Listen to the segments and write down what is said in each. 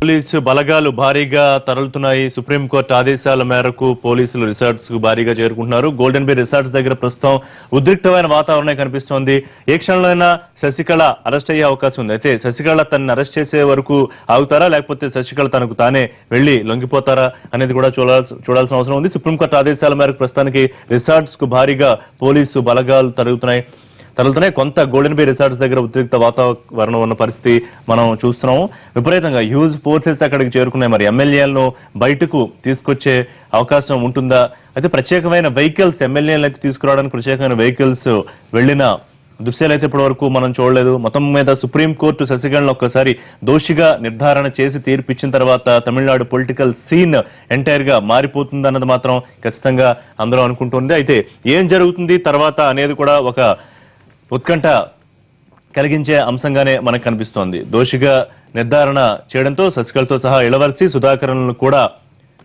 Police బలగాలు భారీగా తరలుతున్నాయి. Supreme court ఆదేశాల మేరకు పోలీసులు రిసార్ట్స్ కు భారీగా చేరుకుంటున్నారు. గోల్డెన్ బే రిసార్ట్స్ దగ్గర ప్రస్తుతం ఉద్రిక్తమైన వాతావరణం కనిపిస్తోంది. ఏ క్షణంలోనైనా శశికళ అరెస్ట్ అయ్యే అవకాశం ఉంది. అయితే శశికళ తనని అరెస్ట్ చేసే వరకు ఆగుతారా, లేకపోతే శశికళ తనకు తానే వెళ్లి లొంగిపోతారా అనేది కూడా చూడాల్సిన అవసరం ఉంది. సుప్రీంకోర్టు ఆదేశాల మేరకు ప్రస్తుతానికి రిసార్ట్స్ కు భారీగా పోలీసు బలగాలు తరుగుతున్నాయి. కొంత గోల్డెన్ బే రిసార్ట్స్ దగ్గర ఉద్రిక్త వాతావరణం ఉన్న పరిస్థితి మనం చూస్తున్నాము. విపరీతంగా హ్యూజ్ ఫోర్సెస్ అక్కడికి చేరుకున్నాయి. మరి ఎమ్మెల్యేలను బయటకు తీసుకొచ్చే అవకాశం ఉంటుందా? అయితే ప్రత్యేకమైన వెహికల్స్ ఎమ్మెల్యేలను అయితే తీసుకురావడానికి ప్రత్యేకమైన వెహికల్స్ వెళ్లిన దృశ్యాలు అయితే ఇప్పటి వరకు మనం చూడలేదు. మొత్తం మీద సుప్రీంకోర్టు శశికళను ఒక్కసారి దోషిగా నిర్ధారణ చేసి తీర్పు ఇచ్చిన తర్వాత తమిళనాడు పొలిటికల్ సీన్ ఎంటైర్ గా మారిపోతుందన్నది మాత్రం ఖచ్చితంగా అందరూ అనుకుంటుంది. అయితే ఏం జరుగుతుంది తర్వాత అనేది కూడా ఒక ఉత్కంఠ కలిగించే అంశంగానే మనకు కనిపిస్తోంది. దోషిగా నిర్ధారణ చేయడంతో శశికళతో సహా ఇళవర్సి సుధాకరన్లను కూడా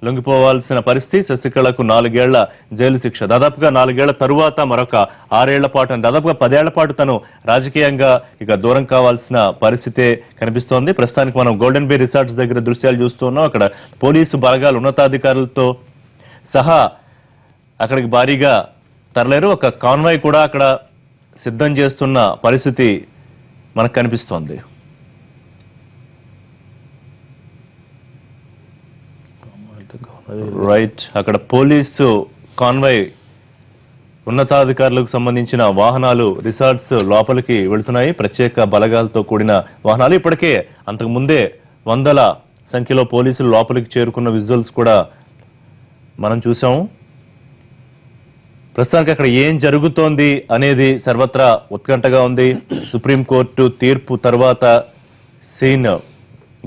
లొంగిపోవాల్సిన పరిస్థితి. శశికళకు 4 ఏళ్ల జైలు శిక్ష, దాదాపుగా 4 ఏళ్ల తరువాత మరొక 6 ఏళ్ల పాటు, దాదాపుగా 10 ఏళ్ల పాటు తను రాజకీయంగా ఇక దూరం కావాల్సిన పరిస్థితే కనిపిస్తోంది. ప్రస్తుతానికి మనం గోల్డెన్ బే రిసార్ట్స్ దగ్గర దృశ్యాలు చూస్తున్నాం. అక్కడ పోలీసు బలగాలు ఉన్నతాధికారులతో సహా అక్కడికి భారీగా తరలేరు. ఒక కాన్వాయ్ కూడా అక్కడ సిద్ధం చేస్తున్న పరిస్థితి మనకు కనిపిస్తోంది. రైట్, అక్కడ పోలీసు కాన్వాయ్ ఉన్నతాధికారులకు సంబంధించిన వాహనాలు రిసార్ట్స్ లోపలికి వెళుతున్నాయి. ప్రత్యేక బలగాలతో కూడిన వాహనాలు. ఇప్పటికే అంతకు ముందే వందల సంఖ్యలో పోలీసులు లోపలికి చేరుకున్న విజువల్స్ కూడా మనం చూసాము. ప్రస్తుతానికి అక్కడ ఏం జరుగుతోంది అనేది సర్వత్రా ఉత్కంఠగా ఉంది. సుప్రీంకోర్టు తీర్పు తర్వాత సీన్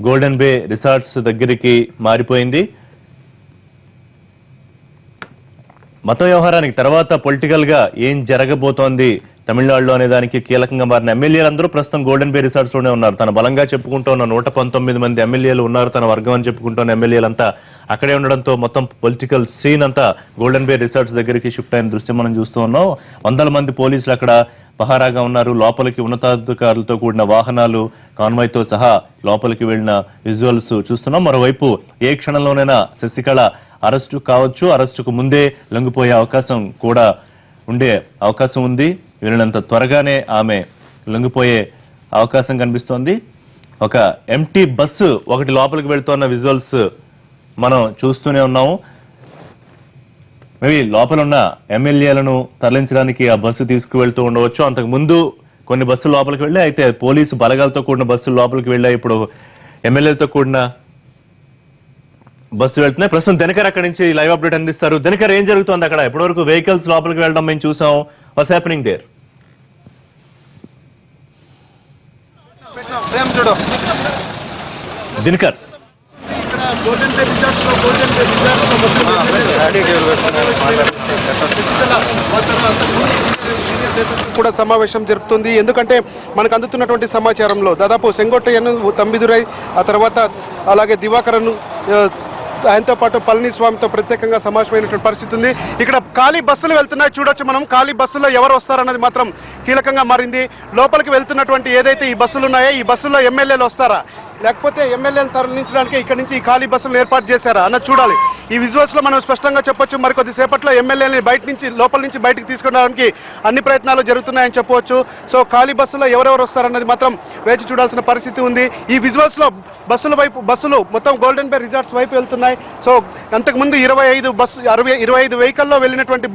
గోల్డెన్ బే రిసార్ట్స్ దగ్గరికి మారిపోయింది. మత వ్యవహారానికి తర్వాత పొలిటికల్ గా ఏం జరగబోతోంది తమిళనాడులో అనే దానికి కీలకంగా మారిన ఎమ్మెల్యేలందరూ ప్రస్తుతం గోల్డెన్ బే రిసార్ట్స్ లోనే ఉన్నారు. తన బలంగా చెప్పుకుంటూ ఉన్న 119 మంది ఎమ్మెల్యేలు ఉన్నారు. తన వర్గం అని చెప్పుకుంటున్న ఎమ్మెల్యేలంతా అక్కడే ఉండడంతో మొత్తం పొలిటికల్ సీన్ అంతా గోల్డెన్ బే రిసార్ట్స్ దగ్గరికి షిఫ్ట్ అయిన దృశ్యం మనం చూస్తూ ఉన్నాం. వందల మంది పోలీసులు అక్కడ పహారాగా ఉన్నారు. లోపలికి ఉన్నతాధికారులతో కూడిన వాహనాలు కాన్వాయ్తో సహా లోపలికి వెళ్లిన విజువల్స్ చూస్తున్నాం. మరోవైపు ఏ క్షణంలోనైనా శశికళ అరెస్టు కావచ్చు. అరెస్టుకు ముందే లొంగిపోయే అవకాశం కూడా ఉండే అవకాశం ఉంది. వీళ్ళంత త్వరగానే ఆమె లొంగిపోయే అవకాశం కనిపిస్తోంది. ఒక ఎంటీ బస్సు ఒకటి లోపలికి వెళ్తున్న విజువల్స్ మనం చూస్తూనే ఉన్నాము. మేబీ లోపల ఉన్న ఎమ్మెల్యేలను తరలించడానికి ఆ బస్సు తీసుకువెళ్తూ ఉండవచ్చు. అంతకు ముందు కొన్ని బస్సులు లోపలికి వెళ్ళాయి. అయితే పోలీసు బలగాలతో కూడిన బస్సులు లోపలికి వెళ్ళాయి. ఇప్పుడు ఎమ్మెల్యేలతో కూడిన బస్సు వెళ్తున్నాయి. ప్రస్తుతం దినకర్ అక్కడి నుంచి లైవ్ అప్డేట్ అందిస్తారు. దినకర్, ఏం జరుగుతుంది అక్కడ? ఇప్పటివరకు వెహికల్స్ లోపలికి వెళ్ళడం మేము చూసాం. What's happening there? దినకర్, కూడా సమావేశం జరుపుతుంది. ఎందుకంటే మనకు అందుతున్నటువంటి సమాచారంలో దాదాపు సెంగొట్టయ్యను, తంబిదురై, ఆ తర్వాత అలాగే దివాకరను, ఆయనతో పాటు పళనిస్వామితో ప్రత్యేకంగా సమావేశమైనటువంటి పరిస్థితి ఉంది. ఇక్కడ ఖాళీ బస్సులు వెళ్తున్నాయి, చూడొచ్చు మనం. ఖాళీ బస్సులో ఎవరు వస్తారన్నది మాత్రం కీలకంగా మారింది. లోపలికి వెళ్తున్నటువంటి ఏదైతే ఈ బస్సులు ఉన్నాయో ఈ బస్సుల్లో ఎమ్మెల్యేలు వస్తారా, లేకపోతే ఎమ్మెల్యేలను తరలించడానికి ఇక్కడ నుంచి ఈ ఖాళీ బస్సులను ఏర్పాటు చేశారా అన్నది చూడాలి. ఈ విజువల్స్ లో మనం స్పష్టంగా చెప్పొచ్చు. మరికొద్ది సేపట్లో ఎమ్మెల్యేలని లోపల నుంచి బయటకు తీసుకురావడానికి అన్ని ప్రయత్నాలు జరుగుతున్నాయని చెప్పవచ్చు. సో ఖాళీ బస్సులో ఎవరెవరు వస్తారన్నది మాత్రం వేచి చూడాల్సిన పరిస్థితి ఉంది. ఈ విజువల్స్ లో బస్సులు మొత్తం గోల్డెన్ బే రిసార్ట్స్ వైపు వెళ్తున్నాయి. సో అంతకుముందు 25 వెహికల్లో వెళ్ళినటువంటి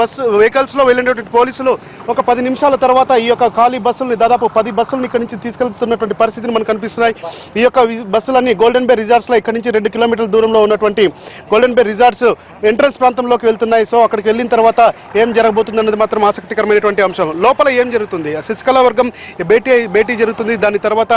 వెహికల్స్ లో వెళ్ళినటువంటి పోలీసులు ఒక 10 నిమిషాల తర్వాత ఈ యొక్క ఖాళీ బస్సుల్ని దాదాపు 10 బస్సులను ఇక్కడ నుంచి తీసుకెళ్తున్నటువంటి పరిస్థితిని మనకు కనిపిస్తున్నాయి. ఈ యొక్క బస్సులన్నీ గోల్డెన్ బే రిసార్ట్స్ లో ఇక్కడ నుంచి 2 కిలోమీటర్ల దూరంలో ఉన్నటువంటి గోల్డెన్ బే రిసార్ట్స్ ఎంట్రన్స్ ప్రాంతంలోకి వెళ్తున్నాయి. సో అక్కడికి వెళ్ళిన తర్వాత ఏం జరగబోతుంది అన్నది మాత్రం ఆసక్తికరమైనటువంటి అంశం. లోపల ఏం జరుగుతుంది? శశికళ వర్గం భేటీ జరుగుతుంది. దాని తర్వాత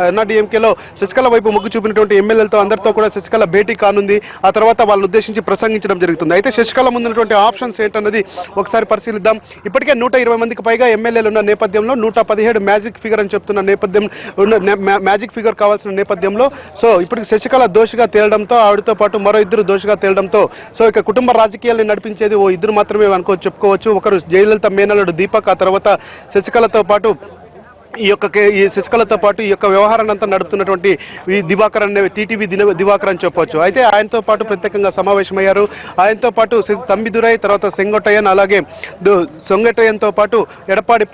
అన్నాడీఎంకేలో శశికళ వైపు మొగ్గు చూపినటువంటి ఎమ్మెల్యేలతో అందరితో కూడా శశికళ భేటీ కానుంది. ఆ తర్వాత వాళ్ళని ఉద్దేశించి ప్రసంగించడం జరుగుతుంది. అయితే శశికళ ముందున్నటువంటి ఆప్షన్స్ ఏంటన్నది ఒకసారి పరిశీలిద్దాం. ఇప్పటికే 120 మందికి పైగా ఎమ్మెల్యేలు ఉన్న నేపథ్యంలో 117 మ్యాజిక్ ఫిగర్ అని చెప్తున్న నేపథ్యం, మ్యాజిక్ ఫిగర్ కావాల్సిన నేపథ్యంలో సో ఇప్పుడు శశికళ దోషిగా తేలడంతో, ఆవిడతో పాటు మరో 2 దోషిగా తేలడంతో సో ఇక కుటుంబ రాజకీయాలను నడిపించేది ఓ 2 మాత్రమే చెప్పుకోవచ్చు. ఒకరు జయలలిత మేనల్లుడు దీపక్, ఆ తర్వాత శశికళతో పాటు ఈ శశికళతో పాటు ఈ యొక్క వ్యవహారాన్ని అంతా నడుపుతున్నటువంటి ఈ దివాకర్ అనే టీటీవీ దివాకర్ అని చెప్పొచ్చు. అయితే ఆయనతో పాటు ప్రత్యేకంగా సమావేశమయ్యారు. ఆయనతో పాటు తంబిదురై, తర్వాత సెంగొట్టయ్యన్, అలాగే సెంగొట్టయ్యన్తో పాటు ఎడప్పాడి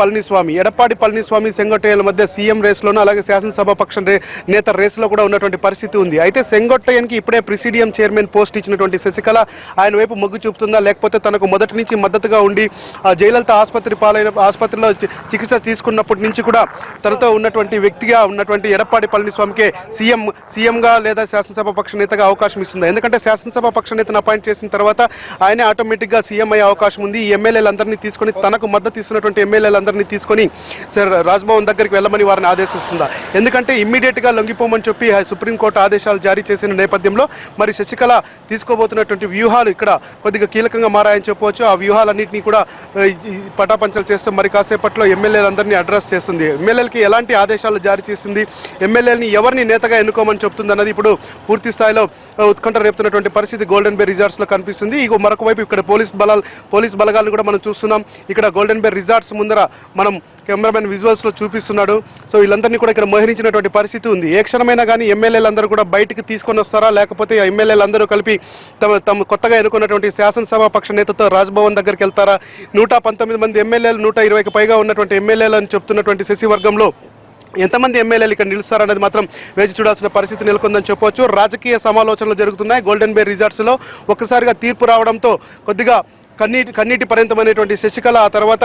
పళనిస్వామి సెంగొట్టయ్యల మధ్య సీఎం రేస్లోనూ అలాగే శాసనసభ పక్ష నేత రేస్లో కూడా ఉన్నటువంటి పరిస్థితి ఉంది. అయితే సెంగొట్టయ్యన్కి ఇప్పుడే ప్రిసిడియం చైర్మన్ పోస్ట్ ఇచ్చినటువంటి శశికళ ఆయన వైపు మొగ్గు చూపుతుందా, లేకపోతే తనకు మొదటి నుంచి మద్దతుగా ఉండి జయలలిత ఆసుపత్రిలో చికిత్స తీసుకున్నప్పటి నుంచి కూడా తనతో ఉన్నటువంటి వ్యక్తిగా ఉన్నటువంటి ఎడప్పాడి పళనిస్వామికే సీఎంగా లేదా శాసనసభ పక్ష నేతగా అవకాశం ఇస్తుంది. ఎందుకంటే శాసనసభ పక్ష నేతను అపాయింట్ చేసిన తర్వాత ఆయనే ఆటోమేటిక్గా సీఎం అయ్యే అవకాశం ఉంది. ఈ ఎమ్మెల్యేలందరినీ తీసుకొని, తనకు మద్దతు ఇస్తున్నటువంటి ఎమ్మెల్యేలందరినీ తీసుకొని రాజ్భవన్ దగ్గరికి వెళ్ళమని వారిని ఆదేశిస్తుందా? ఎందుకంటే ఇమ్మీడియట్గా లొంగిపోమని చెప్పి సుప్రీంకోర్టు ఆదేశాలు జారీ చేసిన నేపథ్యంలో మరి శశికళ తీసుకోబోతున్నటువంటి వ్యూహాలు ఇక్కడ కొద్దిగా కీలకంగా మారాయని చెప్పవచ్చు. ఆ వ్యూహాలన్నింటినీ కూడా పటాపంచలు చేస్తూ మరి కాసేపట్లో ఎమ్మెల్యేలందరినీ అడ్రస్ చేస్తుంది. ఎమ్మెల్యేలకి ఎలాంటి ఆదేశాలు జారీ చేసింది, ఎమ్మెల్యేలని ఎవరిని నేతగా ఎన్నుకోమని చెప్తుంది అన్నది ఇప్పుడు పూర్తి స్థాయిలో ఉత్కంఠ రేపుతున్నటువంటి పరిస్థితి గోల్డెన్ బే రిసార్ట్స్ లో కనిపిస్తుంది. ఇక మరొక వైపు ఇక్కడ పోలీస్ బలగాలను కూడా మనం చూస్తున్నాం. ఇక్కడ గోల్డెన్ బే రిసార్ట్స్ ముందర మనం కెమెరామెన్ విజువల్స్ లో చూపిస్తున్నాడు. సో వీళ్ళందరినీ కూడా ఇక్కడ మోహరించినటువంటి పరిస్థితి ఉంది. ఏ క్షణమైనా కానీ ఎమ్మెల్యేలందరూ కూడా బయటికి తీసుకొని వస్తారా, లేకపోతే ఎమ్మెల్యేలందరూ కలిపి తమ కొత్తగా ఎన్నుకున్నటువంటి శాసనసభ పక్ష నేతతో రాజ్భవన్ దగ్గరికి వెళ్తారా? 119 మంది ఎమ్మెల్యేలు, 120కి పైగా ఉన్నటువంటి ఎమ్మెల్యేలు అని చెప్తున్నటువంటి శశి వర్గంలో ఎంతమంది ఎమ్మెల్యేలు ఇక్కడ నిలుస్తారనేది మాత్రం వేచి చూడాల్సిన పరిస్థితి నెలకొందని చెప్పవచ్చు. రాజకీయ సమాలోచనలు జరుగుతున్నాయి గోల్డెన్ బే రిసార్ట్స్లో. ఒక్కసారిగా తీర్పు రావడంతో కొద్దిగా కన్నీటి పర్యంతమైనటువంటి శశికళ ఆ తర్వాత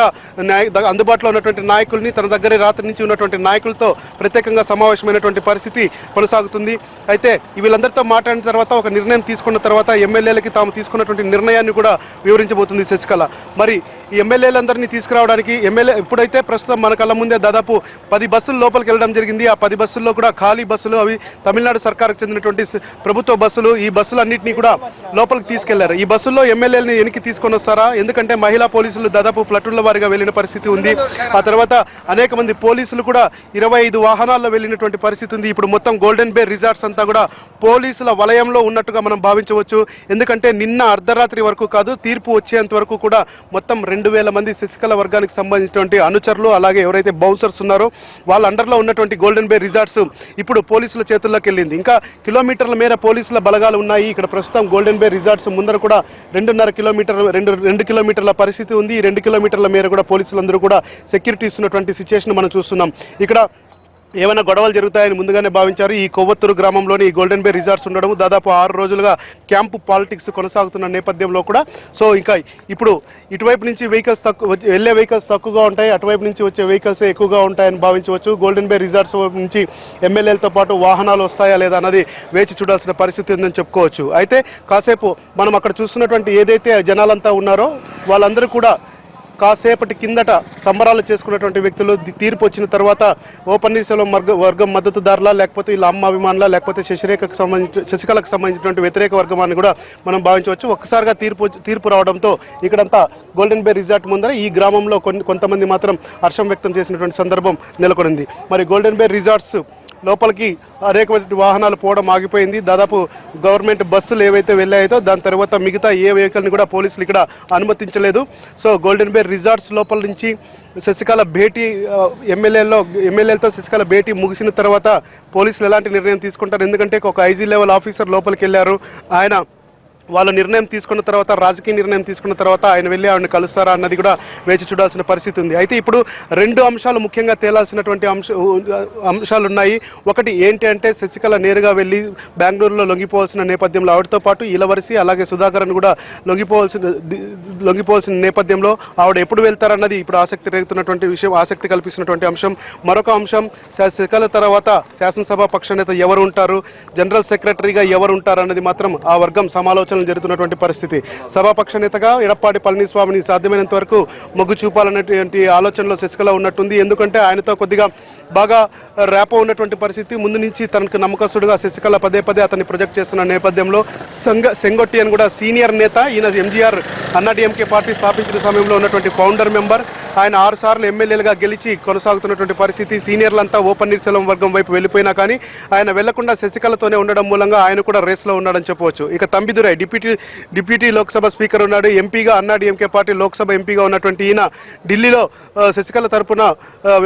అందుబాటులో ఉన్నటువంటి నాయకుల్ని, తన దగ్గర రాత్రి నుంచి ఉన్నటువంటి నాయకులతో ప్రత్యేకంగా సమావేశమైనటువంటి పరిస్థితి కొనసాగుతుంది. అయితే వీళ్ళందరితో మాట్లాడిన తర్వాత ఒక నిర్ణయం తీసుకున్న తర్వాత ఎమ్మెల్యేలకి తాము తీసుకున్నటువంటి నిర్ణయాన్ని కూడా వివరించబోతుంది శశికళ. మరి ఈ ఎమ్మెల్యేలందరినీ తీసుకురావడానికి ఇప్పుడైతే ప్రస్తుతం మన కళ్ళ ముందే దాదాపు 10 బస్సులు లోపలికి వెళ్ళడం జరిగింది. ఆ 10 బస్సుల్లో కూడా ఖాళీ బస్సులు, అవి తమిళనాడు సర్కారుకు చెందినటువంటి ప్రభుత్వ బస్సులు. ఈ బస్సులన్నింటినీ కూడా లోపలికి తీసుకెళ్లారు. ఈ బస్సుల్లో ఎమ్మెల్యేలని వెనక్కి తీసుకొని వస్తారా? ఎందుకంటే మహిళా పోలీసులు దాదాపు ప్లటూన్ల వారిగా వెళ్ళిన పరిస్థితి ఉంది. ఆ తర్వాత అనేక మంది పోలీసులు కూడా 25 వాహనాల్లో వెళ్ళినటువంటి పరిస్థితి ఉంది. ఇప్పుడు మొత్తం గోల్డెన్ బే రిసార్ట్స్ అంతా కూడా పోలీసుల వలయంలో ఉన్నట్టుగా మనం భావించవచ్చు. ఎందుకంటే నిన్న అర్ధరాత్రి వరకు కాదు, తీర్పు వచ్చేంత వరకు కూడా మొత్తం 2000 మంది శశికళ వర్గానికి సంబంధించినటువంటి అనుచరులు, అలాగే ఎవరైతే బౌన్సర్స్ ఉన్నారో వాళ్ళ అండర్లో ఉన్నటువంటి గోల్డెన్ బే రిసార్ట్స్ ఇప్పుడు పోలీసుల చేతుల్లోకి వెళ్ళింది. ఇంకా కిలోమీటర్ల మేర పోలీసుల బలగాలు ఉన్నాయి. ఇక్కడ ప్రస్తుతం గోల్డెన్ బే రిసార్ట్స్ ముందర కూడా 2 కిలోమీటర్ల పరిస్థితి ఉంది. ఈ 2 కిలోమీటర్ల మేర కూడా పోలీసులందరూ కూడా సెక్యూరిటీ ఇస్తున్నటువంటి సిచ్యువేషన్ మనం చూస్తున్నాం. ఇక్కడ ఏమైనా గొడవలు జరుగుతాయని ముందుగానే భావించారు. ఈ కొవ్వొత్తూరు గ్రామంలోని ఈ గోల్డెన్ బే రిసార్ట్స్ ఉండడం దాదాపు 6 రోజులుగా క్యాంపు పాలిటిక్స్ కొనసాగుతున్న నేపథ్యంలో కూడా సో ఇంకా ఇప్పుడు ఇటువైపు నుంచి వెళ్ళే వెహికల్స్ తక్కువగా ఉంటాయి, అటువైపు నుంచి వచ్చే వెహికల్స్ ఎక్కువగా ఉంటాయని భావించవచ్చు. గోల్డెన్ బే రిసార్ట్స్ నుంచి ఎమ్మెల్యేలతో పాటు వాహనాలు వస్తాయా లేదా అన్నది వేచి చూడాల్సిన పరిస్థితి ఉందని చెప్పుకోవచ్చు. అయితే కాసేపు మనం అక్కడ చూస్తున్నటువంటి ఏదైతే జనాలంతా ఉన్నారో వాళ్ళందరూ కూడా కాసేపటి కిందట సంబరాలు చేసుకున్నటువంటి వ్యక్తులు తీర్పు వచ్చిన తర్వాత ఓ పన్నీర్సెల్వం వర్గం మద్దతుదారులా, లేకపోతే వీళ్ళ అమ్మ అభిమానులా, లేకపోతే శశికళకు సంబంధించినటువంటి వ్యతిరేక వర్గమాన్ని కూడా మనం భావించవచ్చు. ఒక్కసారిగా తీర్పు రావడంతో ఇక్కడంతా గోల్డెన్ బే రిసార్ట్ ముందర ఈ గ్రామంలో కొంతమంది మాత్రం హర్షం వ్యక్తం చేసినటువంటి సందర్భం నెలకొనింది. మరి గోల్డెన్ బే రిసార్ట్స్ లోపలికి అనేక వాహనాలు పోవడం ఆగిపోయింది. దాదాపు గవర్నమెంట్ బస్సులు ఏవైతే వెళ్ళాయో దాని తర్వాత మిగతా ఏ వెహికల్ని కూడా పోలీసులు ఇక్కడ అనుమతించలేదు. సో గోల్డెన్ బే రిసార్ట్స్ లోపల నుంచి శశికళ భేటీ ఎమ్మెల్యేలతో శశికళ భేటీ ముగిసిన తర్వాత పోలీసులు ఎలాంటి నిర్ణయం తీసుకుంటారు? ఎందుకంటే ఒక ఐజీ లెవెల్ ఆఫీసర్ లోపలికి వెళ్ళారు. వాళ్ళ నిర్ణయం తీసుకున్న తర్వాత, రాజకీయ నిర్ణయం తీసుకున్న తర్వాత ఆయన వెళ్ళి ఆవిడని కలుస్తారా అన్నది కూడా వేచి చూడాల్సిన పరిస్థితి ఉంది. అయితే ఇప్పుడు 2 అంశాలు ముఖ్యంగా తేలాల్సినటువంటి అంశాలు ఉన్నాయి. ఒకటి ఏంటి అంటే శశికళ నేరుగా వెళ్ళి బెంగళూరులో లొంగిపోవాల్సిన నేపథ్యంలో ఆవిడతో పాటు ఇలవరసి అలాగే సుధాకరన్ కూడా లొంగిపోవాల్సిన నేపథ్యంలో ఆవిడ ఎప్పుడు వెళ్తారన్నది ఇప్పుడు ఆసక్తి రేగుతున్నటువంటి విషయం, ఆసక్తి కల్పిస్తున్నటువంటి అంశం. మరొక అంశం శశికళ తర్వాత శాసనసభ పక్ష నేత ఎవరు ఉంటారు, జనరల్ సెక్రటరీగా ఎవరు ఉంటారు అన్నది మాత్రం ఆ వర్గం సమాలోచన జరుగుతున్నటువంటి పరిస్థితి. సభాపక్ష నేతగా ఎడప్పాడి పళనిస్వామిని సాధ్యమైనంత వరకు మొగ్గు చూపాలనేటువంటి ఆలోచనలో శశికళ ఉన్నట్టుంది. ఎందుకంటే ఆయనతో కొద్దిగా బాగా ర్యాపో ఉన్నటువంటి పరిస్థితి. ముందు నుంచి తనకు నమ్మకస్తుడుగా శశికళ పదే అతన్ని ప్రొజెక్ట్ చేస్తున్న నేపథ్యంలో సెంగొట్టియన్ కూడా సీనియర్ నేత. ఈయన ఎంజీఆర్ అన్నాడీఎంకే పార్టీ స్థాపించిన సమయంలో ఉన్నటువంటి ఫౌండర్ మెంబర్. ఆయన 6 సార్లు ఎమ్మెల్యేలుగా గెలిచి కొనసాగుతున్నటువంటి పరిస్థితి. సీనియర్లంతా ఓ పన్నీర్సెల్వం వర్గం వైపు వెళ్ళిపోయినా కానీ ఆయన వెళ్లకుండా శశికళతోనే ఉండడం మూలంగా ఆయన కూడా రేస్లో ఉన్నాడని చెప్పవచ్చు. ఇక తంబిదురై డిప్యూటీ లోక్సభ స్పీకర్ ఉన్నాడు, ఎంపీగా అన్నాడీఎంకే పార్టీ లోక్సభ ఎంపీగా ఉన్నటువంటి ఈయన ఢిల్లీలో శశికళ తరపున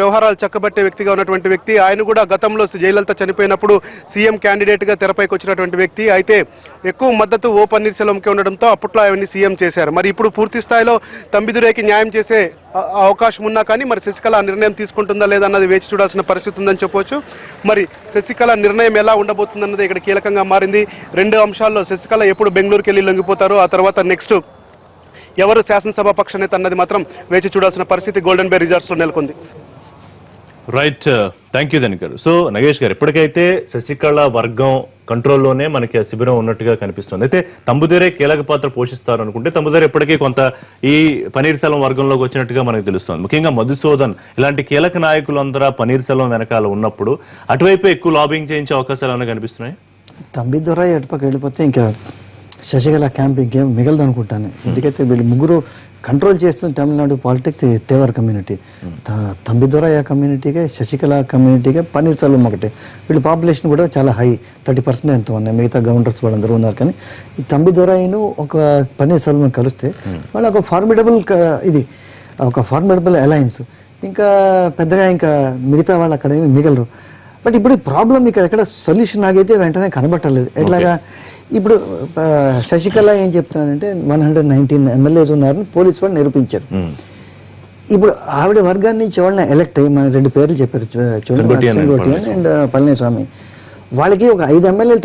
వ్యవహారాలు చక్కబట్టే వ్యక్తిగా ఉన్నటువంటి వ్యక్తి. ఆయన కూడా గతంలో జయలలిత చనిపోయినప్పుడు సీఎం క్యాండిడేట్గా తెరపైకి వచ్చినటువంటి వ్యక్తి. అయితే ఎక్కువ మద్దతు ఓ పన్నీర్సెల్వంకే ఉండడంతో అప్పట్లో ఆయన్ని సీఎం చేశారు. మరి ఇప్పుడు పూర్తి స్థాయిలో తంబిదురైకి న్యాయం చేసే అవకాశం ఉన్నా కానీ మరి శశికళ నిర్ణయం తీసుకుంటుందా లేదా అన్నది వేచి చూడాల్సిన పరిస్థితి ఉందని చెప్పవచ్చు. మరి శశికళ నిర్ణయం ఎలా ఉండబోతుందన్నది ఇక్కడ కీలకంగా మారింది. రెండు అంశాల్లో శశికళ ఎప్పుడు బెంగళూరుకి వెళ్ళి లొంగిపోతారు, ఆ తర్వాత నెక్స్ట్ ఎవరు శాసనసభ పక్ష నేత అన్నది మాత్రం వేచి చూడాల్సిన పరిస్థితి గోల్డెన్ బే రిజార్ట్స్లో నెలకొంది. రైట్, థ్యాంక్ యూ ధనిక్ గారు. సో నగేష్ గారు, ఇప్పటికైతే శశికళ వర్గం కంట్రోల్లోనే మనకి ఆ శిబిరం ఉన్నట్టుగా కనిపిస్తుంది. అయితే తంబుదేరే కీలక పాత్ర పోషిస్తారు అనుకుంటే తంబుదేరే ఇప్పటికీ కొంత ఈ పన్నీర్సెల్వం వర్గంలోకి వచ్చినట్టుగా మనకు తెలుస్తుంది. ముఖ్యంగా మధుసూదన్ ఇలాంటి కీలక నాయకులందరూ పన్నీర్సెల్వం వెనకాల ఉన్నప్పుడు అటువైపు ఎక్కువ లాబింగ్ చేయించే అవకాశాలు ఏమైనా కనిపిస్తున్నాయి? తంబిదురై అటుపక్క వెళ్ళిపోతే ఇంకా శశికళ క్యాంప్ ఇంకేం మిగలదు అనుకుంటాను. ఎందుకైతే వీళ్ళు ముగ్గురు కంట్రోల్ చేస్తున్న తమిళనాడు పాలిటిక్స్ తేవర్ కమ్యూనిటీ, తంబిదురై కమ్యూనిటీగా, శశికళ కమ్యూనిటీగా, పన్నీర్సెల్వం ఒకటే. వీళ్ళ పాపులేషన్ కూడా చాలా హై, 30% ఎంతో ఉన్నాయి. మిగతా గవర్నర్స్ వాళ్ళందరూ ఉన్నారు. కానీ ఈ తంబిదురైను ఒక పన్నీర్సెల్వం కలిస్తే వాళ్ళు ఒక ఫార్మిడబుల్ అలయన్స్. ఇంకా పెద్దగా ఇంకా మిగతా వాళ్ళు అక్కడ ఏమి మిగలరు. బట్ ఇప్పుడు ప్రాబ్లం ఇక్కడ ఎక్కడ సొల్యూషన్ నాకైతే వెంటనే కనబట్టలేదు. ఎట్లాగా ఇప్పుడు శశికళ ఏం చెప్తున్నానంటే 119 ఎమ్మెల్యేస్ ఉన్నారని పోలీసు వాళ్ళు నిరూపించారు. ఇప్పుడు ఆవిడ వర్గాన్ని నుంచి ఎవరిని ఎలక్ట్ అయ్యి మన 2 పేర్లు చెప్పారు, చెంగోటి అండ్ పళనిస్వామి. వాళ్ళకి ఒక 5 ఎమ్మెల్యేలు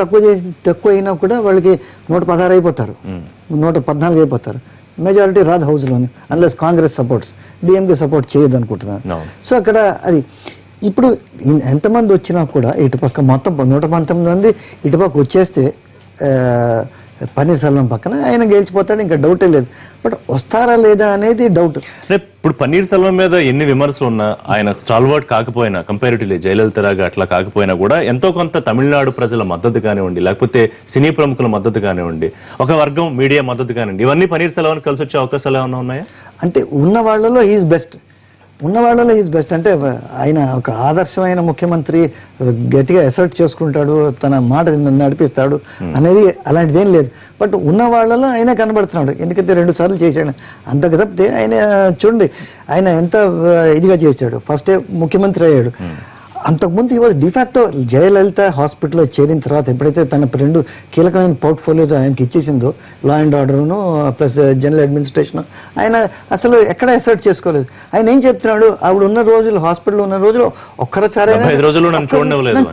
తక్కువ అయినా కూడా వాళ్ళకి 116 అయిపోతారు, 114 అయిపోతారు. మెజారిటీ రాదు హౌస్లోని, unless Congress supports, DMK support చేయదు అనుకుంటున్నాను. సో అక్కడ అది ఇప్పుడు ఎంతమంది వచ్చినా కూడా ఇటుపక్క మొత్తం 119 మంది ఇటుపక్క వచ్చేస్తే పన్నీర్సెల్వం పక్కన ఆయన గెలిచిపోతాడు, ఇంకా డౌటే లేదు. బట్ వస్తారా లేదా అనేది డౌట్. ఇప్పుడు పన్నీర్సెల్వం మీద ఎన్ని విమర్శలు ఉన్నా, ఆయన స్టాల్వర్డ్ కాకపోయినా, కంపారిటివ్లీ జయలలిత లాగా అట్లా కాకపోయినా కూడా ఎంతో కొంత తమిళనాడు ప్రజల మద్దతు కానివ్వండి, లేకపోతే సినీ ప్రముఖుల మద్దతు కానివ్వండి, ఒక వర్గం మీడియా మద్దతు కానివ్వండి, ఇవన్నీ పన్నీర్సెల్వానికి కలిసి వచ్చే అవకాశాలు ఏమైనా ఉన్నాయా? అంటే ఉన్న వాళ్ళలో ఈజ్ బెస్ట్ అంటే ఆయన ఒక ఆదర్శమైన ముఖ్యమంత్రి, గట్టిగా అసర్ట్ చేసుకుంటాడు, తన మాట నడిపిస్తాడు అనేది అలాంటిది ఏం లేదు. బట్ ఉన్న వాళ్ళలో ఆయన కనబడుతున్నాడు. ఎందుకంటే 2 సార్లు చేశాడు. అంతకు తప్పితే ఆయన చూడండి ఆయన ఎంత ఇదిగా చేశాడు. ఫస్టే ముఖ్యమంత్రి అయ్యాడు. అంతకుముందు ఈ వాజ్ డిఫాక్టో జయలలిత హాస్పిటల్లో చేరిన తర్వాత ఎప్పుడైతే తన 2 కీలకమైన పోర్ట్ఫోలియోస్ ఆయనకి ఇచ్చేసిందో, లా అండ్ ఆర్డర్ను ప్లస్ జనరల్ అడ్మినిస్ట్రేషన్, ఆయన అసలు ఎక్కడ అసర్ట్ చేసుకోలేదు. ఆయన ఏం చెప్తున్నాడు, ఆవిడ ఉన్న రోజులు, హాస్పిటల్లో ఉన్న రోజులు ఒక్కసారి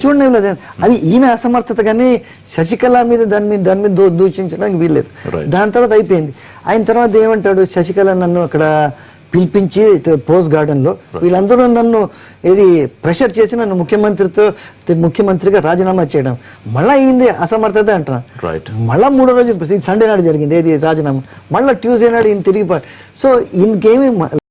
చూడలేదు. అది ఈయన అసమర్థత. కానీ శశికళ మీద దాని మీద దూషించడానికి వీల్లేదు. దాని తర్వాత అయిపోయింది. ఆయన తర్వాత ఏమంటాడు, శశికళ నన్ను అక్కడ పిలిపించి పోస్ట్ గార్డెన్ లో వీళ్ళందరూ నన్ను ప్రెషర్ చేసి నన్ను ముఖ్యమంత్రిగా రాజీనామా చేయడం, మళ్ళీ అయింది అసమర్థత అంటున్నా. మళ్ళా 3వ రోజు సండే నాడు జరిగింది రాజీనామా, మళ్ళీ ట్యూస్డే నాడు ఈయన తిరిగి. సో ఈయనకేమి